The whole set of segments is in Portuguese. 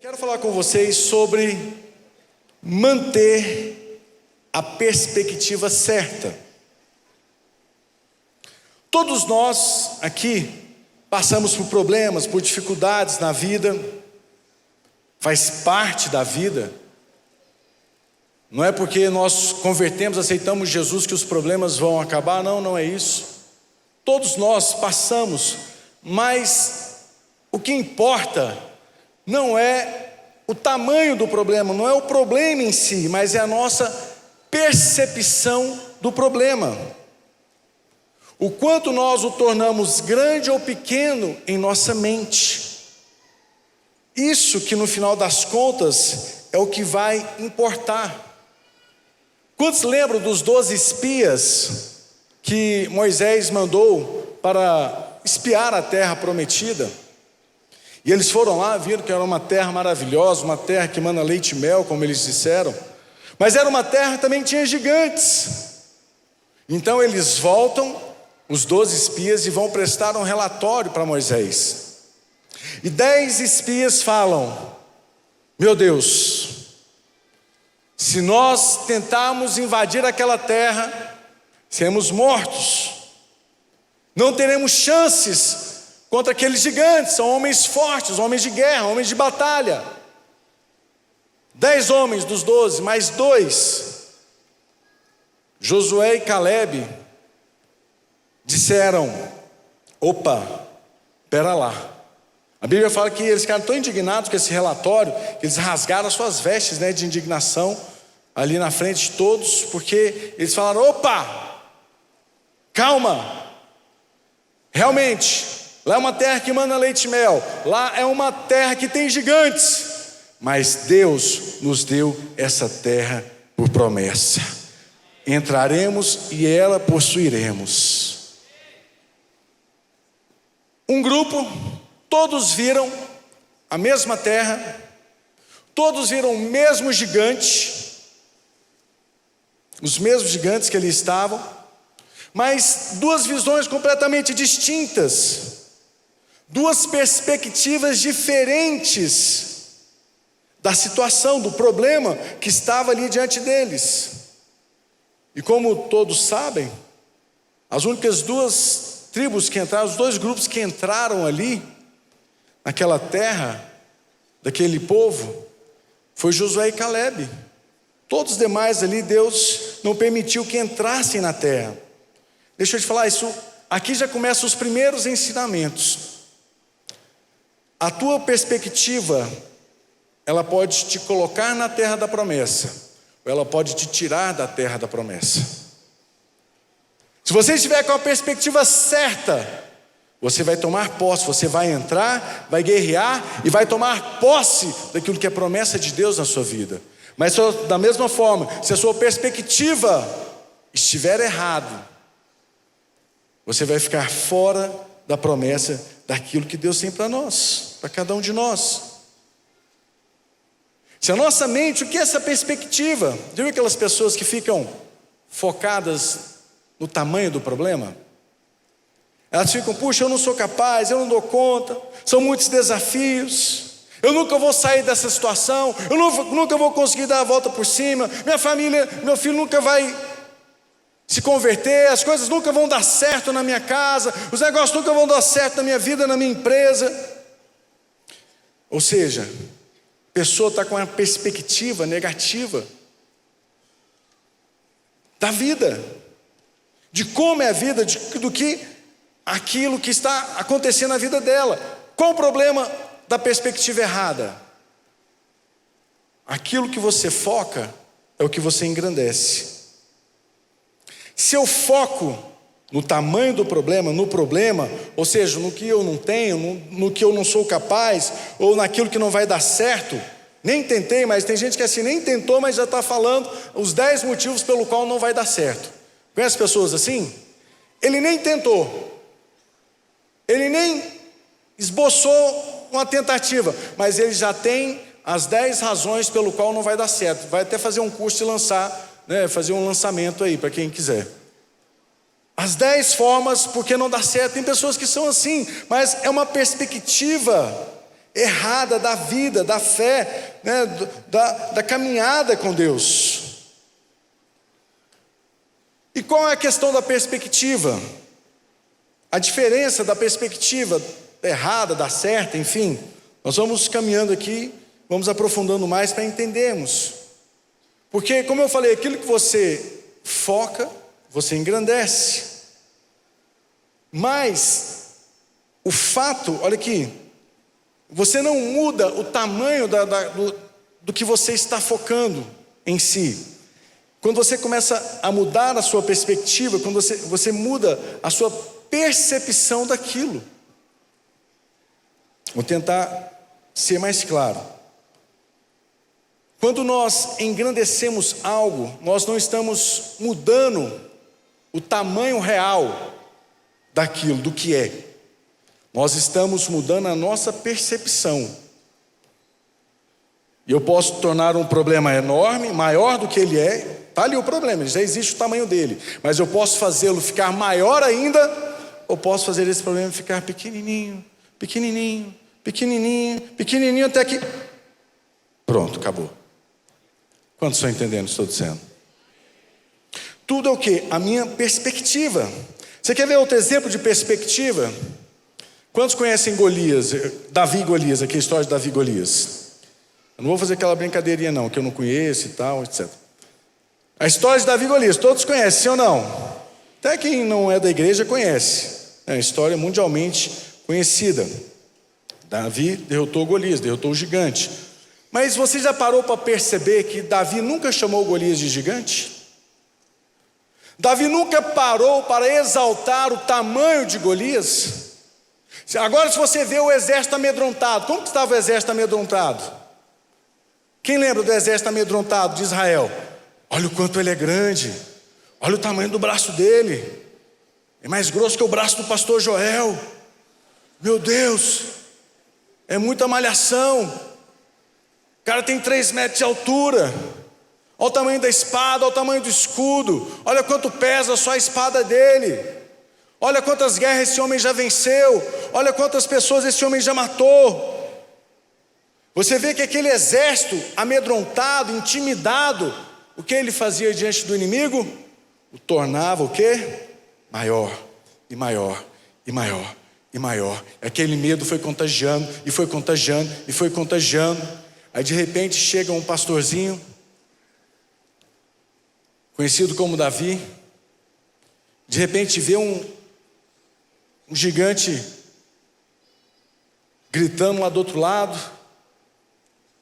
Quero falar com vocês sobre manter a perspectiva certa. Todos nós aqui passamos por problemas, por dificuldades na vida, faz parte da vida. Não é porque nós convertemos, aceitamos Jesus que os problemas vão acabar, não é isso. Todos nós passamos, mas o que importa não é o tamanho do problema, não é o problema em si, mas é a nossa percepção do problema. O quanto nós o tornamos grande ou pequeno em nossa mente. Isso que no final das contas é o que vai importar. Quantos lembram dos 12 espias que Moisés mandou para espiar a terra prometida? E eles foram lá, viram que era uma terra maravilhosa, uma terra que mana leite e mel, como eles disseram. Mas era uma terra que também tinha gigantes. Então eles voltam, os 12 espias, e vão prestar um relatório para Moisés. E 10 espias falam: meu Deus, se nós tentarmos invadir aquela terra, seremos mortos. Não teremos chances contra aqueles gigantes, são homens fortes, homens de guerra, homens de batalha. 10 homens dos 12, mais 2, Josué e Caleb, disseram: opa, pera lá. A Bíblia fala que eles ficaram tão indignados com esse relatório, que eles rasgaram as suas vestes, de indignação, ali na frente de todos, porque eles falaram: opa, calma, realmente, lá é uma terra que mana leite e mel, lá é uma terra que tem gigantes, mas Deus nos deu essa terra por promessa. Entraremos e ela possuiremos. Um grupo, todos viram a mesma terra, todos viram o mesmo gigante, os mesmos gigantes que ali estavam, mas duas visões completamente distintas. Duas perspectivas diferentes da situação, do problema que estava ali diante deles. E como todos sabem, as únicas duas tribos que entraram, os 2 grupos que entraram ali, naquela terra, daquele povo, foi Josué e Caleb. Todos os demais ali, Deus não permitiu que entrassem na terra. Deixa eu te falar, isso aqui já começam os primeiros ensinamentos. A tua perspectiva, ela pode te colocar na terra da promessa, ou ela pode te tirar da terra da promessa. Se você estiver com a perspectiva certa, você vai tomar posse, você vai entrar, vai guerrear e vai tomar posse daquilo que é promessa de Deus na sua vida. Mas da mesma forma, se a sua perspectiva estiver errada, você vai ficar fora da promessa daquilo que Deus tem para nós, para cada um de nós. Se a nossa mente, o que é essa perspectiva? Já viu aquelas pessoas que ficam focadas no tamanho do problema? Elas ficam: puxa, eu não sou capaz, eu não dou conta, são muitos desafios, eu nunca vou sair dessa situação, eu nunca vou conseguir dar a volta por cima, minha família, meu filho nunca vai se converter, as coisas nunca vão dar certo na minha casa, os negócios nunca vão dar certo na minha vida, na minha empresa. Ou seja, a pessoa está com uma perspectiva negativa da vida, de como é a vida, do que aquilo que está acontecendo na vida dela. Qual o problema da perspectiva errada? Aquilo que você foca é o que você engrandece. Se eu foco no tamanho do problema, no problema, ou seja, no que eu não tenho, no que eu não sou capaz, ou naquilo que não vai dar certo, nem tentei, mas tem gente que assim, nem tentou, mas já está falando os 10 motivos pelo qual não vai dar certo. Conhece pessoas assim? Ele nem tentou, ele nem esboçou uma tentativa, mas ele já tem as 10 razões pelo qual não vai dar certo. Vai até fazer um curso e lançar, fazer um lançamento aí para quem quiser. As 10 formas porque não dá certo. Tem pessoas que são assim, mas é uma perspectiva errada da vida, da fé, né, da caminhada com Deus. E qual é a questão da perspectiva? A diferença da perspectiva errada, da certa, enfim. Nós vamos caminhando aqui, vamos aprofundando mais para entendermos. Porque, como eu falei, aquilo que você foca, você engrandece. Mas o fato, olha aqui, você não muda o tamanho do que você está focando em si. Quando você começa a mudar a sua perspectiva, quando você muda a sua percepção daquilo. Vou tentar ser mais claro. Quando nós engrandecemos algo, nós não estamos mudando o tamanho real daquilo, do que é. Nós estamos mudando a nossa percepção. E eu posso tornar um problema enorme, maior do que ele é. Está ali o problema, já existe o tamanho dele. Mas eu posso fazê-lo ficar maior ainda, ou posso fazer esse problema ficar pequenininho, pequenininho, pequenininho, pequenininho, até que... Pronto, acabou. Quantos estão entendendo o que estou dizendo? Tudo é o quê? A minha perspectiva. Você quer ver outro exemplo de perspectiva? Quantos conhecem Golias? Davi e Golias, aqui a história de Davi e Golias. Eu não vou fazer aquela brincadeirinha não, que eu não conheço e tal, etc. A história de Davi e Golias, todos conhecem, sim ou não? Até quem não é da igreja conhece. É uma história mundialmente conhecida. Davi derrotou Golias, derrotou o gigante. Mas você já parou para perceber que Davi nunca chamou Golias de gigante? Davi nunca parou para exaltar o tamanho de Golias? Agora, se você vê o exército amedrontado, como que estava o exército amedrontado? Quem lembra do exército amedrontado de Israel? Olha o quanto ele é grande, olha o tamanho do braço dele, é mais grosso que o braço do pastor Joel. Meu Deus, é muita malhação. O cara tem 3 metros de altura. Olha o tamanho da espada, olha o tamanho do escudo, olha quanto pesa só a espada dele. Olha quantas guerras esse homem já venceu, olha quantas pessoas esse homem já matou. Você vê que aquele exército amedrontado, intimidado, o que ele fazia diante do inimigo? O tornava o quê? Maior, e maior, e maior, e maior. Aquele medo foi contagiando, e foi contagiando, e foi contagiando. Aí de repente chega um pastorzinho, conhecido como Davi, de repente vê um gigante gritando lá do outro lado.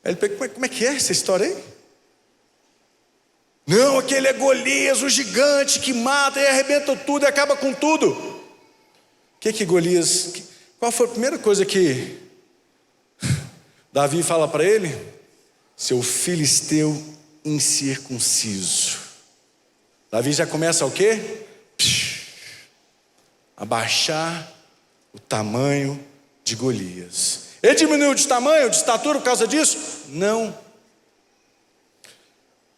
Aí ele pergunta, como é que é essa história aí? Não, aquele é Golias, o gigante que mata e arrebenta tudo e acaba com tudo. O que Golias, qual foi a primeira coisa que Davi fala para ele? Seu filisteu incircunciso. Davi já começa o quê? A baixar o tamanho de Golias. Ele diminuiu de tamanho, de estatura por causa disso? Não.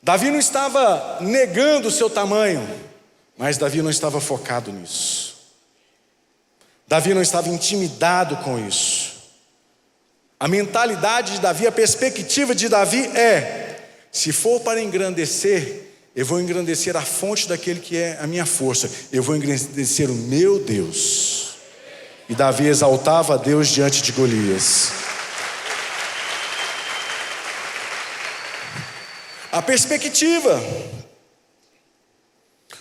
Davi não estava negando o seu tamanho, mas Davi não estava focado nisso. Davi não estava intimidado com isso. A mentalidade de Davi, a perspectiva de Davi é: se for para engrandecer, eu vou engrandecer a fonte daquele que é a minha força. Eu vou engrandecer o meu Deus. E Davi exaltava a Deus diante de Golias. A perspectiva.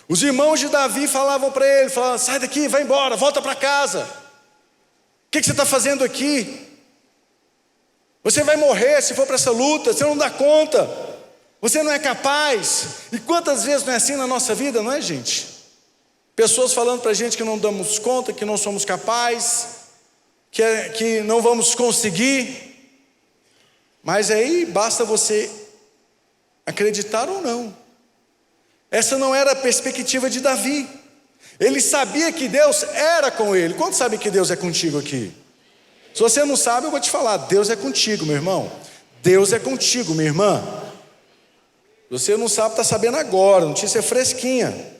Os irmãos de Davi falavam para ele, falavam, sai daqui, vai embora, volta para casa. O que você está fazendo aqui? Você vai morrer se for para essa luta, você não dá conta. Você não é capaz. E quantas vezes não é assim na nossa vida, não é, gente? Pessoas falando para a gente que não damos conta, que não somos capazes, que não vamos conseguir. Mas aí basta você acreditar ou não. Essa não era a perspectiva de Davi. Ele sabia que Deus era com ele. Quantos sabem que Deus é contigo aqui? Se você não sabe, eu vou te falar, Deus é contigo, meu irmão. Deus é contigo, minha irmã. Se você não sabe, está sabendo agora, notícia fresquinha.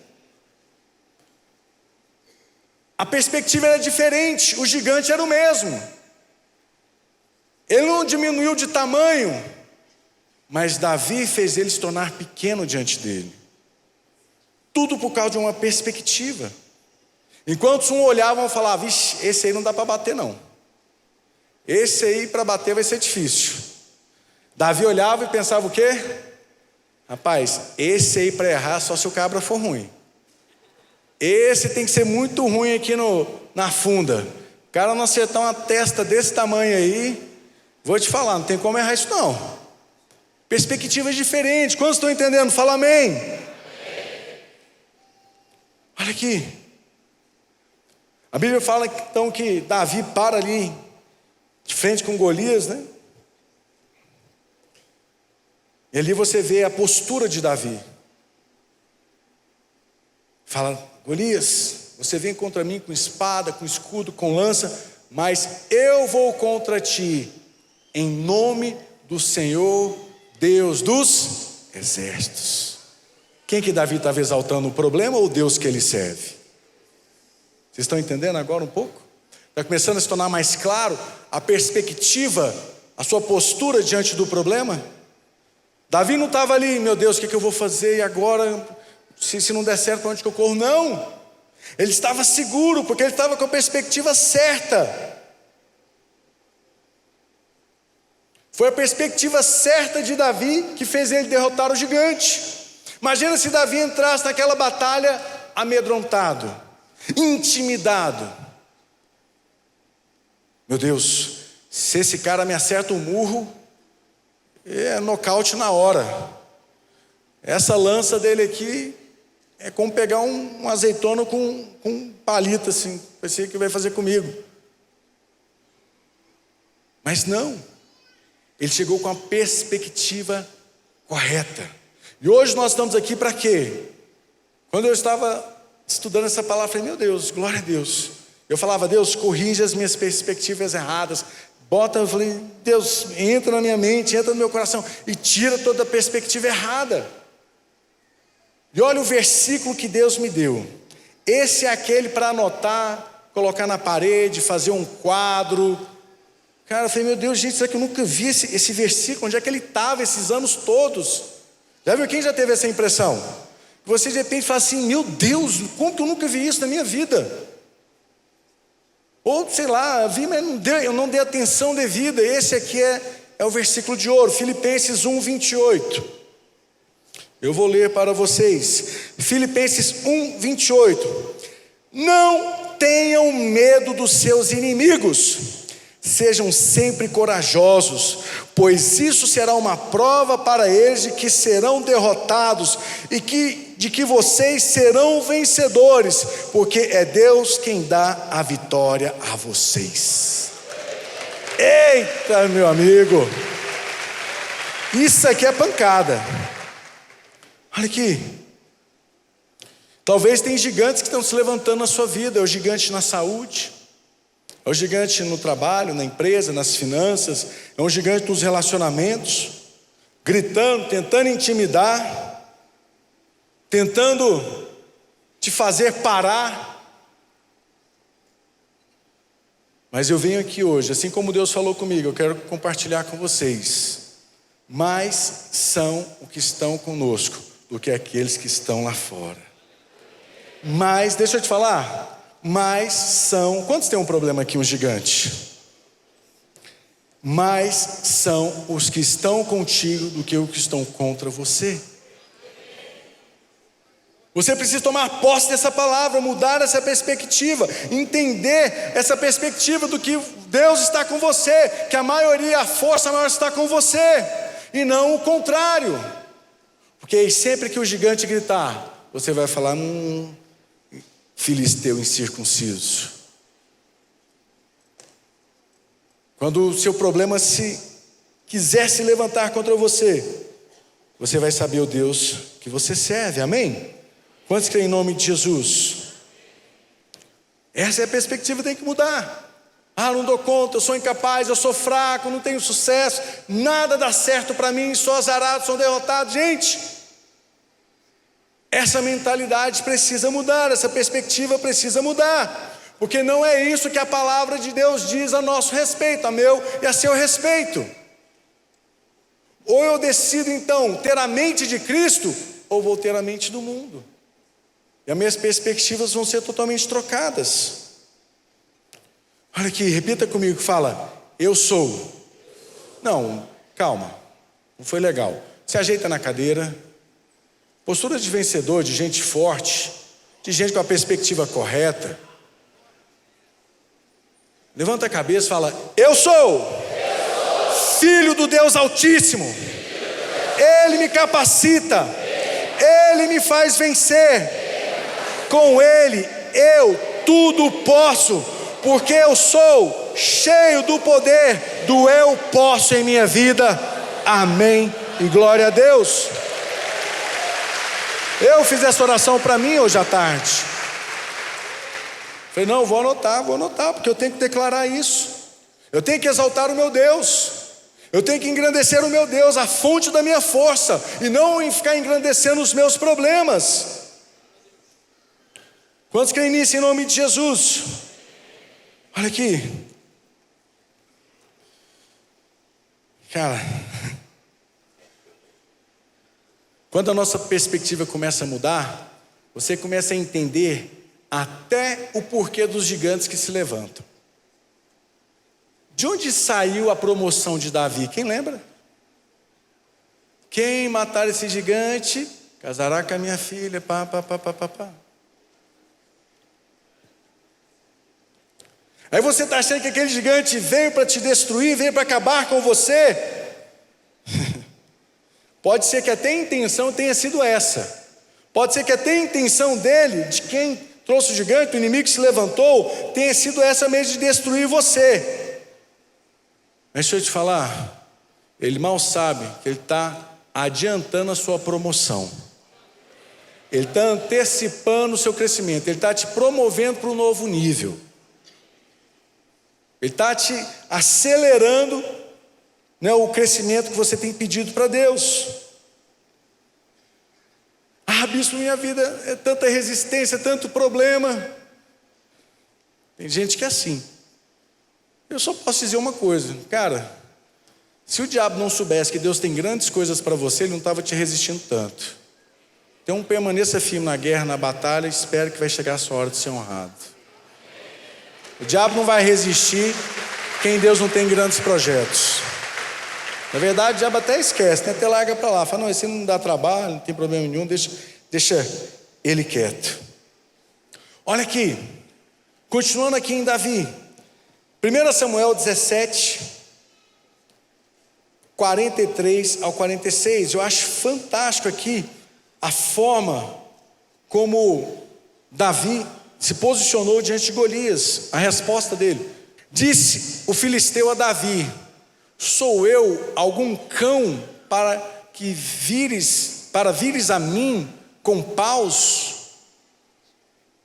A perspectiva era diferente, o gigante era o mesmo. Ele não diminuiu de tamanho, mas Davi fez ele se tornar pequeno diante dele. Tudo por causa de uma perspectiva. Enquanto um olhava e falava: vixe, esse aí não dá para bater não. Esse aí para bater vai ser difícil. Davi olhava e pensava o quê? Rapaz, esse aí para errar só se o cabra for ruim. Esse tem que ser muito ruim aqui na funda. O cara não acertar uma testa desse tamanho aí, vou te falar, não tem como errar isso não. Perspectivas diferentes. Quantos estão entendendo? Fala amém. Olha aqui. A Bíblia fala então que Davi para ali de frente com Golias, né? E ali você vê a postura de Davi. Fala: Golias, você vem contra mim com espada, com escudo, com lança, mas eu vou contra ti em nome do Senhor Deus dos exércitos. Quem que Davi estava exaltando, o problema ou o Deus que ele serve? Vocês estão entendendo agora um pouco? Está começando a se tornar mais claro a perspectiva, a sua postura diante do problema? Davi não estava ali: meu Deus, o que eu vou fazer e agora, se não der certo, para onde que eu corro? Não, ele estava seguro, porque ele estava com a perspectiva certa. Foi a perspectiva certa de Davi que fez ele derrotar o gigante. Imagina se Davi entrasse naquela batalha amedrontado, intimidado. Meu Deus, se esse cara me acerta um murro, é nocaute na hora. Essa lança dele aqui é como pegar um azeitona com um palito assim, vai ser o que vai fazer comigo. Mas não, ele chegou com a perspectiva correta. E hoje nós estamos aqui para quê? Quando eu estava estudando essa palavra, eu falei: meu Deus, glória a Deus. Eu falava: Deus, corrija as minhas perspectivas erradas. Eu falei: Deus, entra na minha mente, entra no meu coração e tira toda a perspectiva errada. E olha o versículo que Deus me deu. Esse é aquele para anotar, colocar na parede, fazer um quadro. Cara, eu falei: meu Deus, gente, será que eu nunca vi esse versículo? Onde é que ele estava esses anos todos? Já viu? Quem já teve essa impressão? Você de repente fala assim: meu Deus, como que eu nunca vi isso na minha vida? Ou sei lá, vi, mas eu não dei atenção devida. Esse aqui é o versículo de ouro, Filipenses 1:28. Eu vou ler para vocês. Filipenses 1:28. Não tenham medo dos seus inimigos, sejam sempre corajosos, pois isso será uma prova para eles de que serão derrotados e de que vocês serão vencedores, porque é Deus quem dá a vitória a vocês. Eita, meu amigo, isso aqui é pancada. Olha aqui. Talvez tem gigantes que estão se levantando na sua vida. É o gigante na saúde, é o gigante no trabalho, na empresa, nas finanças, é um gigante nos relacionamentos, gritando, tentando intimidar, tentando te fazer parar. Mas eu venho aqui hoje, assim como Deus falou comigo, eu quero compartilhar com vocês: mais são os que estão conosco do que aqueles que estão lá fora. Mas, deixa eu te falar, mais são, quantos tem um problema aqui, um gigante? Mais são os que estão contigo do que os que estão contra você. Você precisa tomar posse dessa palavra, mudar essa perspectiva, entender essa perspectiva do que Deus está com você, que a maioria, a força maior está com você, e não o contrário. Porque aí sempre que o gigante gritar, você vai falar: filisteu incircunciso. Quando o seu problema quiser se levantar contra você, você vai saber o Deus que você serve, amém? Quantos creem em nome de Jesus? Essa é a perspectiva que tem que mudar. Não dou conta, eu sou incapaz, eu sou fraco, não tenho sucesso, nada dá certo para mim, sou azarado, sou derrotado. Gente, essa mentalidade precisa mudar, essa perspectiva precisa mudar. Porque não é isso que a palavra de Deus diz a nosso respeito, a meu e a seu respeito. Ou eu decido então ter a mente de Cristo, ou vou ter a mente do mundo. E as minhas perspectivas vão ser totalmente trocadas. Olha aqui, repita comigo, fala, eu sou. Não, calma, não foi legal. Se ajeita na cadeira. Postura de vencedor, de gente forte, de gente com a perspectiva correta. Levanta a cabeça e fala, eu sou filho do Deus Altíssimo. Ele me capacita. Ele me faz vencer. Com Ele eu tudo posso, porque eu sou cheio do poder do eu posso em minha vida. Amém e glória a Deus. Eu fiz essa oração para mim hoje à tarde. Falei, não, vou anotar, porque eu tenho que declarar isso. Eu tenho que exaltar o meu Deus. Eu tenho que engrandecer o meu Deus, a fonte da minha força, e não em ficar engrandecendo os meus problemas. Quantos creem nisso em nome de Jesus? Olha aqui. Cara, quando a nossa perspectiva começa a mudar, você começa a entender até o porquê dos gigantes que se levantam. De onde saiu a promoção de Davi? Quem lembra? Quem matar esse gigante, casará com a minha filha, pá. Aí você está achando que aquele gigante veio para te destruir, veio para acabar com você? Pode ser que até a intenção tenha sido essa. Pode ser que até a intenção dele, de quem trouxe o gigante, o inimigo que se levantou, tenha sido essa mesmo de destruir você. Mas deixa eu te falar, ele mal sabe que ele está adiantando a sua promoção. Ele está antecipando o seu crescimento, ele está te promovendo para um novo nível. Ele está te acelerando, né, o crescimento que você tem pedido para Deus. Bispo, minha vida é tanta resistência, tanto problema. Tem gente que é assim. Eu só posso dizer uma coisa, cara, se o diabo não soubesse que Deus tem grandes coisas para você, ele não estava te resistindo tanto. Então permaneça firme na guerra, na batalha, e espere que vai chegar a sua hora de ser honrado. O diabo não vai resistir quem Deus não tem grandes projetos. Na verdade, o diabo até esquece, né? Até larga para lá, fala, não, esse não dá trabalho, não tem problema nenhum, deixa ele quieto. Olha aqui, continuando aqui em Davi, 1 Samuel 17, 43 ao 46, eu acho fantástico aqui a forma como Davi se posicionou diante de Golias, a resposta dele. Disse o filisteu a Davi, sou eu algum cão para vires a mim com paus?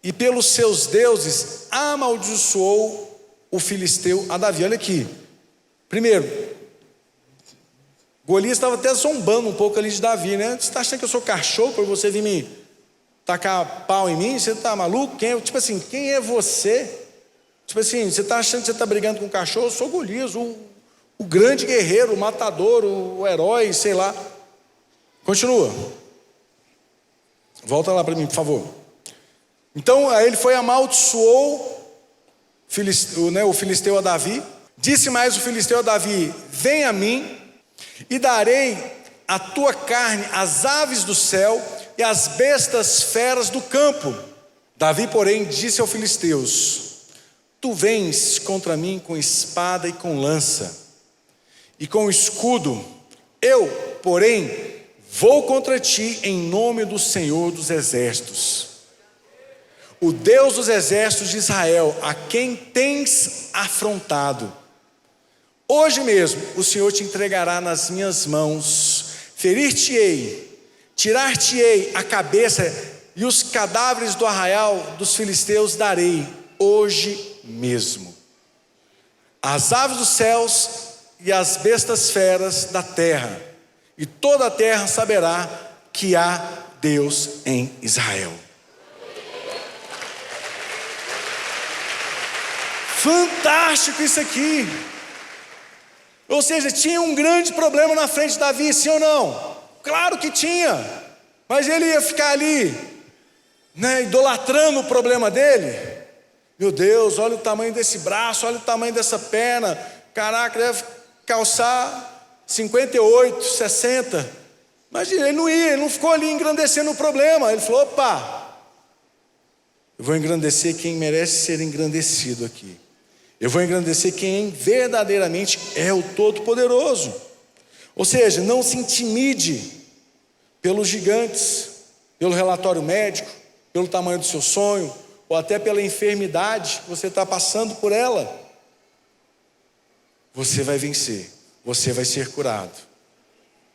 E pelos seus deuses amaldiçoou o filisteu a Davi. Olha aqui, primeiro, Golias estava até zombando um pouco ali de Davi, né? Você está achando que eu sou cachorro para você vir me tacar pau em mim? Você está maluco? Tipo assim, quem é você? Tipo assim, você está achando que você está brigando com um cachorro? Eu sou Golias, o grande guerreiro, o matador, o herói, sei lá. Continua. Volta lá para mim, por favor. Então, aí ele foi amaldiçoou o filisteu a Davi. Disse mais o filisteu a Davi, vem a mim e darei a tua carne às aves do céu e às bestas feras do campo. Davi, porém, disse aos filisteus, tu vens contra mim com espada e com lança e com escudo, eu, porém, vou contra ti em nome do Senhor dos exércitos, o Deus dos exércitos de Israel, a quem tens afrontado. Hoje mesmo o Senhor te entregará nas minhas mãos, ferir-te-ei, tirar-te-ei a cabeça e os cadáveres do arraial dos filisteus darei hoje mesmo. As aves dos céus e as bestas feras da terra, e toda a terra saberá que há Deus em Israel. Fantástico isso aqui. Ou seja, tinha um grande problema na frente de Davi, sim ou não? Claro que tinha. Mas ele ia ficar ali, né, idolatrando o problema dele. Meu Deus, olha o tamanho desse braço, olha o tamanho dessa perna. Caraca, deve calçar 58, 60. Imagina, ele não ia, ele não ficou ali engrandecendo o problema. Ele falou, opa, eu vou engrandecer quem merece ser engrandecido aqui. Eu vou engrandecer quem verdadeiramente é o Todo-Poderoso. Ou seja, não se intimide pelos gigantes, pelo relatório médico, pelo tamanho do seu sonho, ou até pela enfermidade que você está passando por ela. Você vai vencer, você vai ser curado.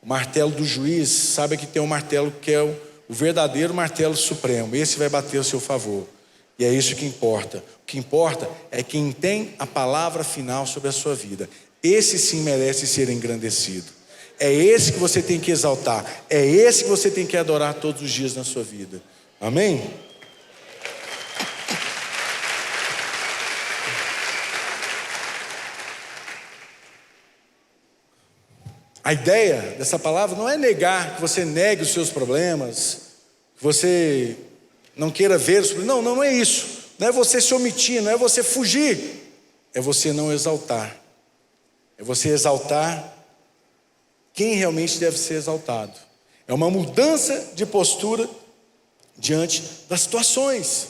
O martelo do juiz, sabe que tem um martelo que é o verdadeiro martelo supremo. Esse vai bater a seu favor. E é isso que importa. O que importa é quem tem a palavra final sobre a sua vida. Esse sim merece ser engrandecido. É esse que você tem que exaltar. É esse que você tem que adorar todos os dias na sua vida. Amém? A ideia dessa palavra não é negar, que você negue os seus problemas, que você não queira ver os problemas. Não é isso. Não é você se omitir, não é você fugir. É você não exaltar. É você exaltar quem realmente deve ser exaltado. É uma mudança de postura diante das situações.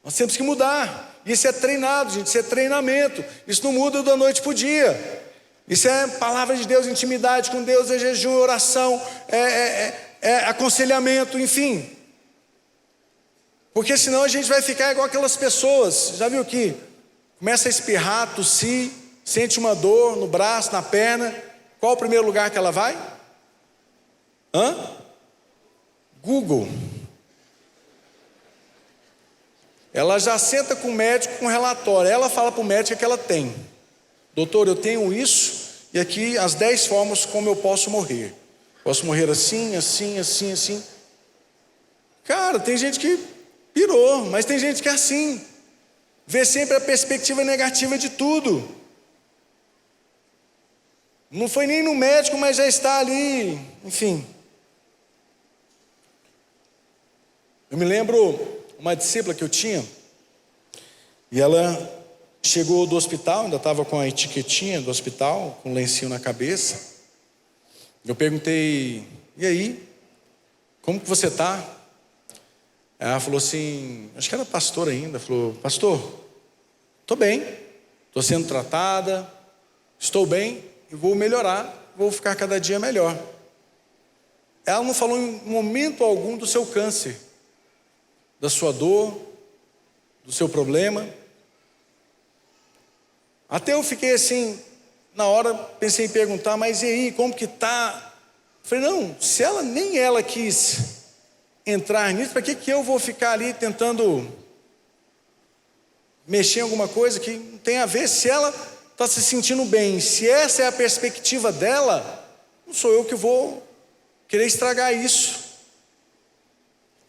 Nós temos que mudar. Isso é treinado, gente, isso é treinamento. Isso não muda da noite para o dia. Isso é palavra de Deus, intimidade com Deus, é jejum, oração, é aconselhamento, enfim. Porque senão a gente vai ficar igual aquelas pessoas, já viu que começa a espirrar, tossir, sente uma dor no braço, na perna. Qual o primeiro lugar que ela vai? Google. Ela já senta com o médico com relatório. Ela fala para o médico que ela tem. Doutor, eu tenho isso, e aqui as 10 formas como eu posso morrer. Posso morrer assim, assim, assim, assim. Cara, tem gente que pirou, mas tem gente que é assim. Vê sempre a perspectiva negativa de tudo. Não foi nem no médico, mas já está ali, enfim. Eu me lembro uma discípula que eu tinha, e ela chegou do hospital, ainda estava com a etiquetinha do hospital, com um lencinho na cabeça. Eu perguntei, e aí, como que você está? Ela falou assim, acho que era pastor ainda, falou, pastor, estou bem, estou sendo tratada, estou bem e vou melhorar, vou ficar cada dia melhor. Ela não falou em momento algum do seu câncer, da sua dor, do seu problema. Até eu fiquei assim, na hora pensei em perguntar, mas e aí, como que está? Falei, não, se ela nem ela quis entrar nisso, para que eu vou ficar ali tentando mexer em alguma coisa que não tem a ver? Se ela está se sentindo bem, se essa é a perspectiva dela, não sou eu que vou querer estragar isso.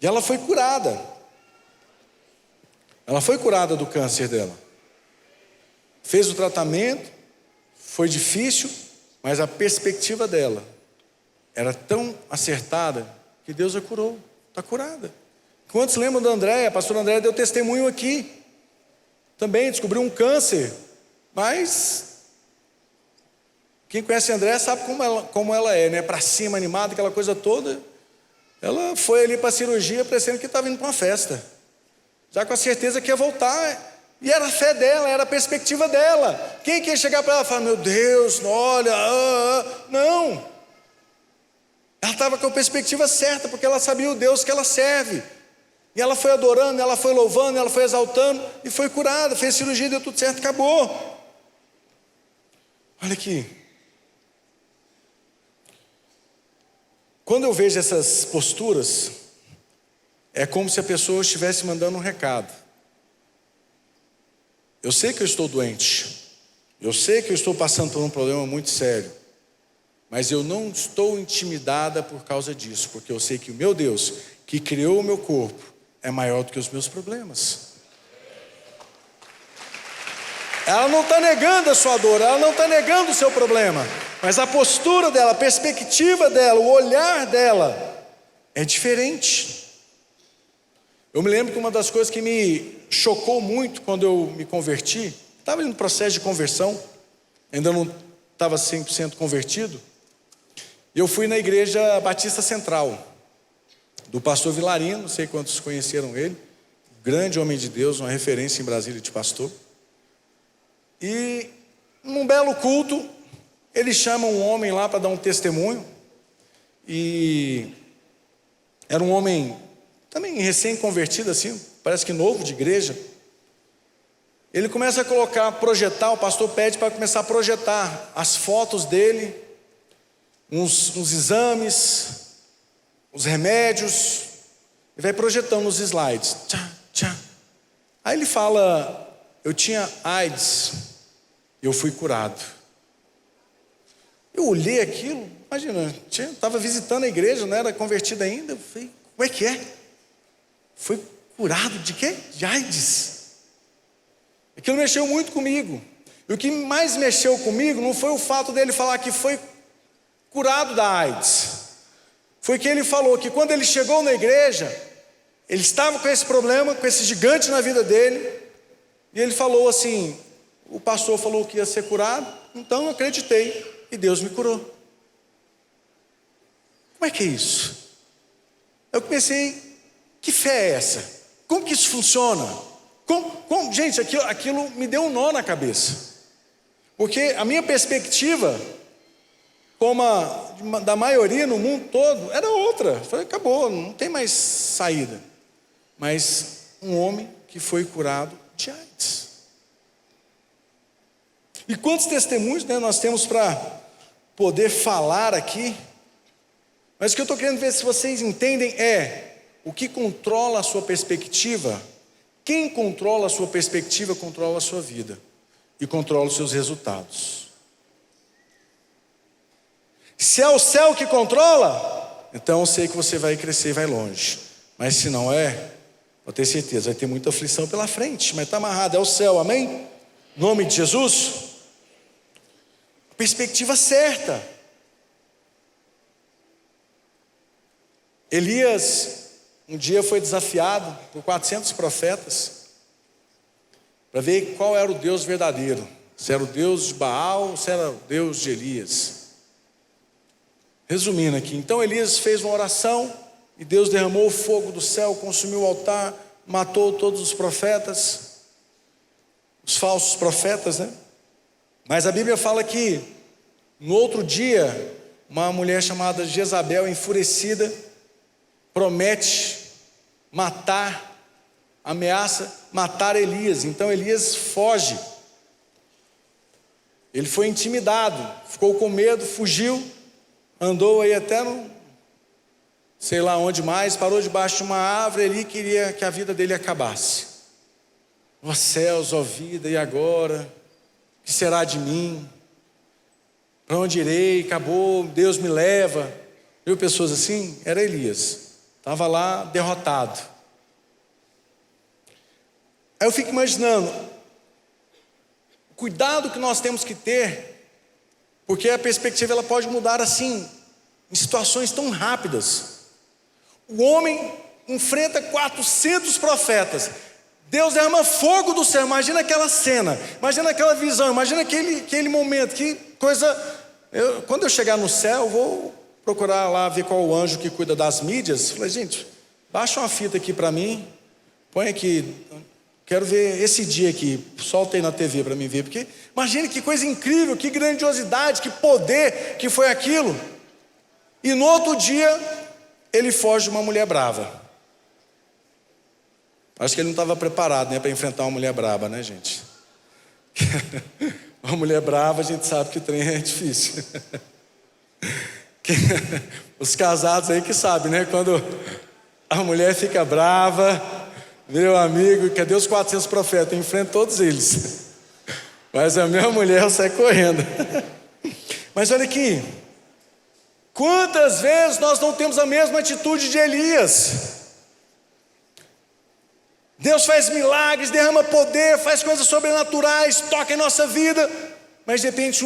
E ela foi curada. Ela foi curada do câncer dela. Fez o tratamento, foi difícil, mas a perspectiva dela era tão acertada que Deus a curou, está curada. Quantos lembram da Andréia? A pastora Andréia deu testemunho aqui. Também descobriu um câncer, mas quem conhece a Andréia sabe como ela é, né? Para cima, animada, aquela coisa toda. Ela foi ali para a cirurgia parecendo que estava indo para uma festa, já com a certeza que ia voltar. E era a fé dela, era a perspectiva dela. Quem quer chegar para ela e falar, meu Deus, olha, não. Ela estava com a perspectiva certa, porque ela sabia o Deus que ela serve. E ela foi adorando, ela foi louvando, ela foi exaltando, e foi curada, fez cirurgia, deu tudo certo, acabou. Olha aqui. Quando eu vejo essas posturas, é como se a pessoa estivesse mandando um recado. Eu sei que eu estou doente, eu sei que eu estou passando por um problema muito sério, mas eu não estou intimidada por causa disso, porque eu sei que o meu Deus, que criou o meu corpo, é maior do que os meus problemas. Ela não está negando a sua dor, ela não está negando o seu problema, mas a postura dela, a perspectiva dela, o olhar dela é diferente. Eu me lembro que uma das coisas que me chocou muito quando eu me converti, estava no processo de conversão, ainda não estava 100% convertido, e eu fui na igreja Batista Central, do pastor Vilarino, não sei quantos conheceram ele, grande homem de Deus, uma referência em Brasília de pastor. E num belo culto, ele chama um homem lá para dar um testemunho, e era um homem também recém-convertido assim, parece que novo de igreja. Ele começa a projetar, o pastor pede para começar a projetar as fotos dele, uns exames, os remédios, e vai projetando nos slides. Tchá, tchá. Aí ele fala: eu tinha AIDS, eu fui curado. Eu olhei aquilo, imagina, estava visitando a igreja, não era convertido ainda. Eu falei: como é que é? Foi curado de quê? De AIDS. Aquilo mexeu muito comigo. E o que mais mexeu comigo não foi o fato dele falar que foi curado da AIDS. Foi que ele falou que quando ele chegou na igreja, ele estava com esse problema, com esse gigante na vida dele, e ele falou assim: o pastor falou que ia ser curado, então eu acreditei e Deus me curou. Como é que é isso? Eu pensei: que fé é essa? Como que isso funciona? Gente, aquilo me deu um nó na cabeça, porque a minha perspectiva, como a da maioria no mundo todo, era outra. Eu falei: acabou, não tem mais saída. Mas um homem que foi curado de AIDS. E quantos testemunhos, né, nós temos para poder falar aqui? Mas o que eu estou querendo ver se vocês entendem é: o que controla a sua perspectiva, quem controla a sua perspectiva controla a sua vida e controla os seus resultados. Se é o céu que controla, então eu sei que você vai crescer e vai longe. Mas se não é, vou ter certeza, vai ter muita aflição pela frente, mas está amarrado, é o céu, amém? Em nome de Jesus. Perspectiva certa. Elias um dia foi desafiado por 400 profetas para ver qual era o Deus verdadeiro, se era o Deus de Baal ou se era o Deus de Elias. Resumindo aqui, então Elias fez uma oração e Deus derramou o fogo do céu, consumiu o altar, matou todos os profetas, os falsos profetas, né? Mas a Bíblia fala que no outro dia, uma mulher chamada Jezabel, enfurecida, promete matar, ameaça matar Elias. Então Elias foge. Ele foi intimidado, ficou com medo, fugiu, andou aí até no sei lá onde mais, parou debaixo de uma árvore ali, queria que a vida dele acabasse. Ó céus, ó vida, e agora? O que será de mim? Para onde irei? Acabou, Deus me leva. Viu pessoas assim? Era Elias. Estava lá derrotado. Aí eu fico imaginando o cuidado que nós temos que ter, porque a perspectiva ela pode mudar assim, em situações tão rápidas. O homem enfrenta 400 profetas. Deus derrama fogo do céu. Imagina aquela cena, imagina aquela visão, imagina aquele momento, que coisa. Quando eu chegar no céu, eu vou procurar lá ver qual o anjo que cuida das mídias. Falei: gente, baixa uma fita aqui para mim, põe aqui, quero ver esse dia aqui, solta aí na TV para mim ver, porque imagine que coisa incrível, que grandiosidade, que poder que foi aquilo. E no outro dia ele foge de uma mulher brava. Acho que ele não estava preparado, né, para enfrentar uma mulher brava, né, gente? Uma mulher brava, a gente sabe que o trem é difícil. Os casados aí que sabem, né? Quando a mulher fica brava, meu amigo, cadê os 400 profetas? Eu enfrento todos eles. Mas a minha mulher sai correndo. Mas olha aqui, quantas vezes nós não temos a mesma atitude de Elias? Deus faz milagres, derrama poder, faz coisas sobrenaturais, toca em nossa vida, mas de repente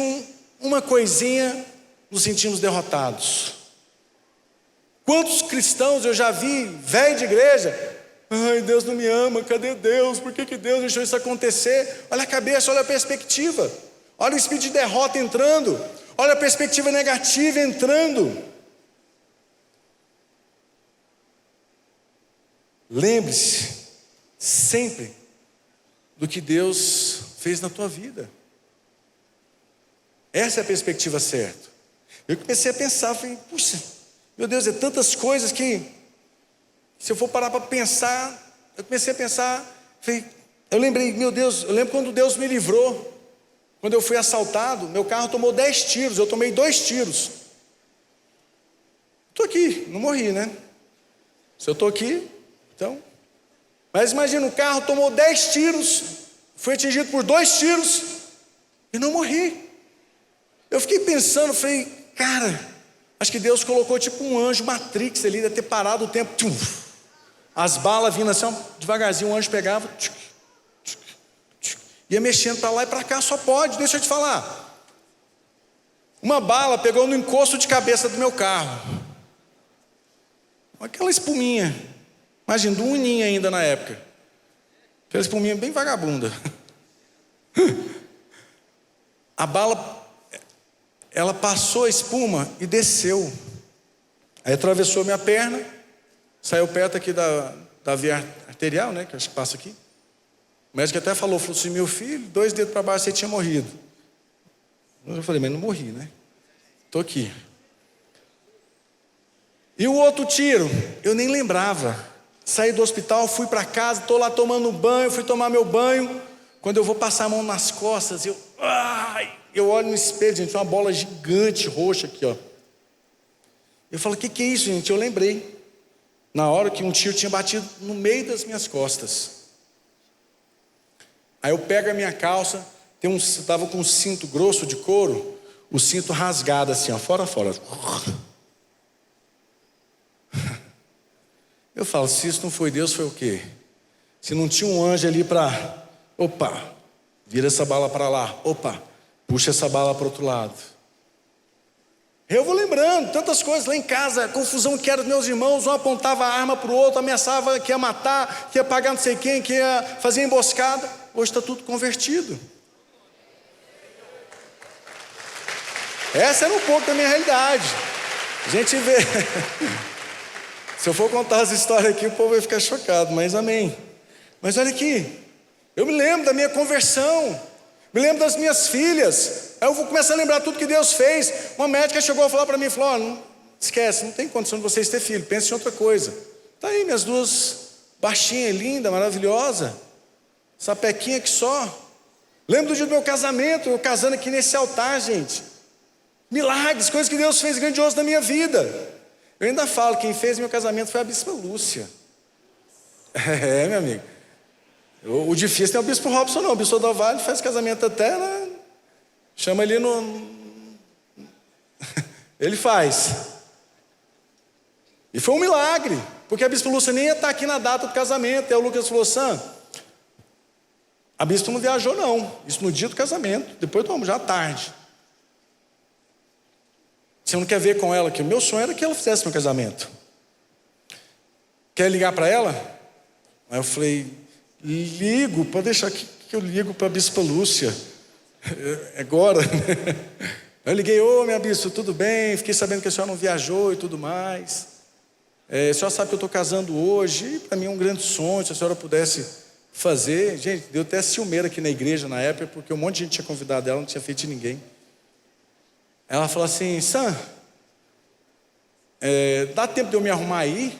uma coisinha nos sentimos derrotados. Quantos cristãos eu já vi, velho de igreja, ai, Deus não me ama, cadê Deus? Por que Deus deixou isso acontecer? Olha a cabeça, olha a perspectiva, olha o espírito de derrota entrando, olha a perspectiva negativa entrando. Lembre-se sempre do que Deus fez na tua vida. Essa é a perspectiva certa. Eu comecei a pensar, falei, puxa, meu Deus, é tantas coisas que, se eu for parar para pensar, eu comecei a pensar, falei, eu lembrei, meu Deus, eu lembro quando Deus me livrou, quando eu fui assaltado, meu carro tomou 10 tiros, eu tomei 2 tiros. Estou aqui, não morri, né? Se eu estou aqui, então... Mas imagina, o carro tomou 10 tiros, foi atingido por 2 tiros, e não morri. Eu fiquei pensando, falei, cara, acho que Deus colocou tipo um anjo Matrix ali, deve ter parado o tempo. Tchum, as balas vindo assim, devagarzinho, o anjo pegava, tchum, tchum, tchum, ia mexendo para lá e para cá, só pode, deixa eu te falar. Uma bala pegou no encosto de cabeça do meu carro. Aquela espuminha, imagina, do uninho ainda na época. Aquela espuminha bem vagabunda. A bala, ela passou a espuma e desceu. Aí atravessou minha perna, saiu perto aqui da via arterial, né, que acho que passa aqui. O médico até falou assim, meu filho, 2 dedos para baixo você tinha morrido. Eu falei, mas não morri, né? Estou aqui. E o outro tiro, eu nem lembrava. Saí do hospital, fui para casa, estou lá tomando banho, fui tomar meu banho. Quando eu vou passar a mão nas costas, eu olho no espelho, gente, uma bola gigante, roxa aqui, ó. Eu falo, o que é isso, gente? Eu lembrei, na hora que um tiro tinha batido no meio das minhas costas. Aí eu pego a minha calça, estava com um cinto grosso de couro, o cinto rasgado assim, ó, fora. Eu falo, se isso não foi Deus, foi o quê? Se não tinha um anjo ali para, opa, vira essa bala para lá, opa, puxa essa bala para o outro lado. Eu vou lembrando, tantas coisas lá em casa, a confusão que era dos meus irmãos, um apontava a arma para o outro, ameaçava que ia matar, que ia pagar não sei quem, que ia fazer emboscada. Hoje está tudo convertido. Essa era um pouco da minha realidade. A gente vê... Se eu for contar as histórias aqui, o povo vai ficar chocado, mas amém. Mas olha aqui, eu me lembro da minha conversão, me lembro das minhas filhas, aí eu vou começar a lembrar tudo que Deus fez. Uma médica chegou a falar para mim, falou, não esquece, não tem condição de vocês ter filho, pense em outra coisa. Está aí minhas 2 baixinhas, linda, maravilhosa, sapequinha que só. Lembro do dia do meu casamento, eu casando aqui nesse altar, gente. Milagres, coisas que Deus fez grandioso na minha vida. Eu ainda falo, quem fez meu casamento foi a Bispa Lúcia. Meu amigo. O difícil não é o Bispo Robson, não. O Bispo do Vale faz casamento até, né? Chama ele no... Ele faz. E foi um milagre, porque a Bispa Lúcia nem ia estar aqui na data do casamento. Aí o Lucas falou, Sam, a Bispa não viajou, não. Isso no dia do casamento. Depois já à tarde. Você não quer ver com ela, que o meu sonho era que ela fizesse meu casamento. Quer ligar para ela? Aí eu falei, ligo, pode deixar que eu ligo para a Bispa Lúcia. Agora. Eu liguei, minha bispa, tudo bem? Fiquei sabendo que a senhora não viajou e tudo mais. A senhora sabe que eu estou casando hoje, e para mim é um grande sonho, se a senhora pudesse fazer. Gente, deu até ciumeira aqui na igreja na época, porque um monte de gente tinha convidado ela, não tinha feito de ninguém. Ela falou assim, Sam, dá tempo de eu me arrumar aí?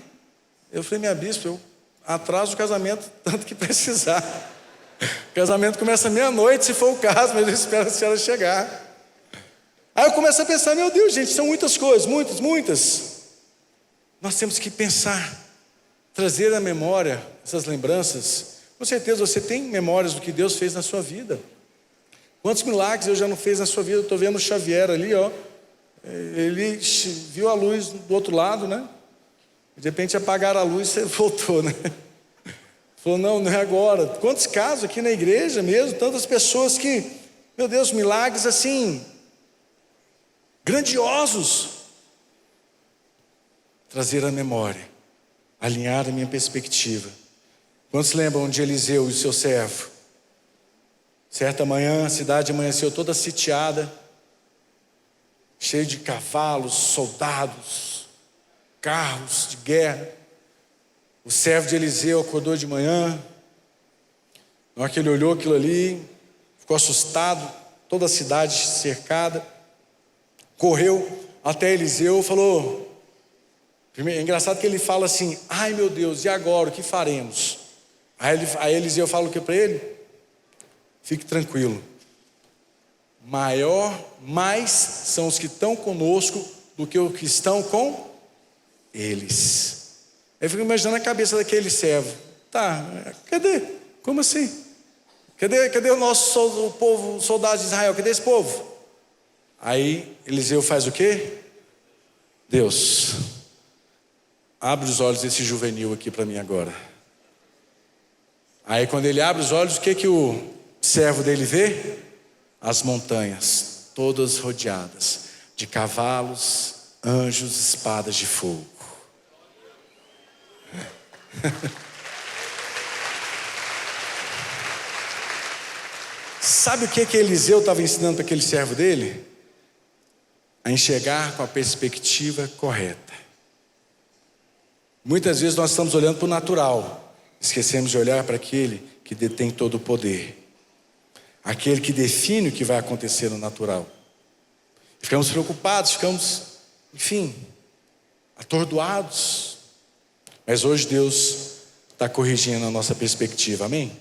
Eu falei, minha bispa, eu atraso o casamento tanto que precisar. O casamento começa meia-noite, se for o caso, mas eu espero a senhora chegar. Aí eu começo a pensar, meu Deus, gente, são muitas coisas, muitas. Nós temos que pensar, trazer à memória essas lembranças. Com certeza você tem memórias do que Deus fez na sua vida. Quantos milagres eu já não fiz na sua vida? Eu estou vendo o Xavier ali, ó. Ele viu a luz do outro lado, né? De repente apagaram a luz e você voltou, né? Falou Falou, não, não é agora. Quantos casos aqui na igreja mesmo, tantas pessoas que, meu Deus, milagres assim, grandiosos. Trazer a memória, alinhar a minha perspectiva. Quantos lembram de Eliseu e seu servo? Certa manhã, a cidade amanheceu toda sitiada, cheio de cavalos, soldados, carros de guerra. O servo de Eliseu acordou de manhã, na hora que ele olhou aquilo ali, ficou assustado, toda a cidade cercada, correu até Eliseu e falou... É engraçado que ele fala assim, ai meu Deus, e agora, o que faremos? Aí Eliseu fala o que para ele? Fique tranquilo, mais são os que estão conosco do que os que estão com eles. Eu fico imaginando a cabeça daquele servo. Tá, cadê? Como assim? Cadê o povo, os soldados de Israel? Cadê esse povo? Aí Eliseu faz o quê? Deus, abre os olhos desse juvenil aqui para mim agora. Aí quando ele abre os olhos, o que o servo dele vê? As montanhas, todas rodeadas de cavalos, anjos, espadas de fogo. Sabe o que Eliseu estava ensinando para aquele servo dele? A enxergar com a perspectiva correta. Muitas vezes nós estamos olhando para o natural, esquecemos de olhar para aquele que detém todo o poder, aquele que define o que vai acontecer no natural. Ficamos preocupados, enfim, atordoados. Mas hoje Deus está corrigindo a nossa perspectiva, amém?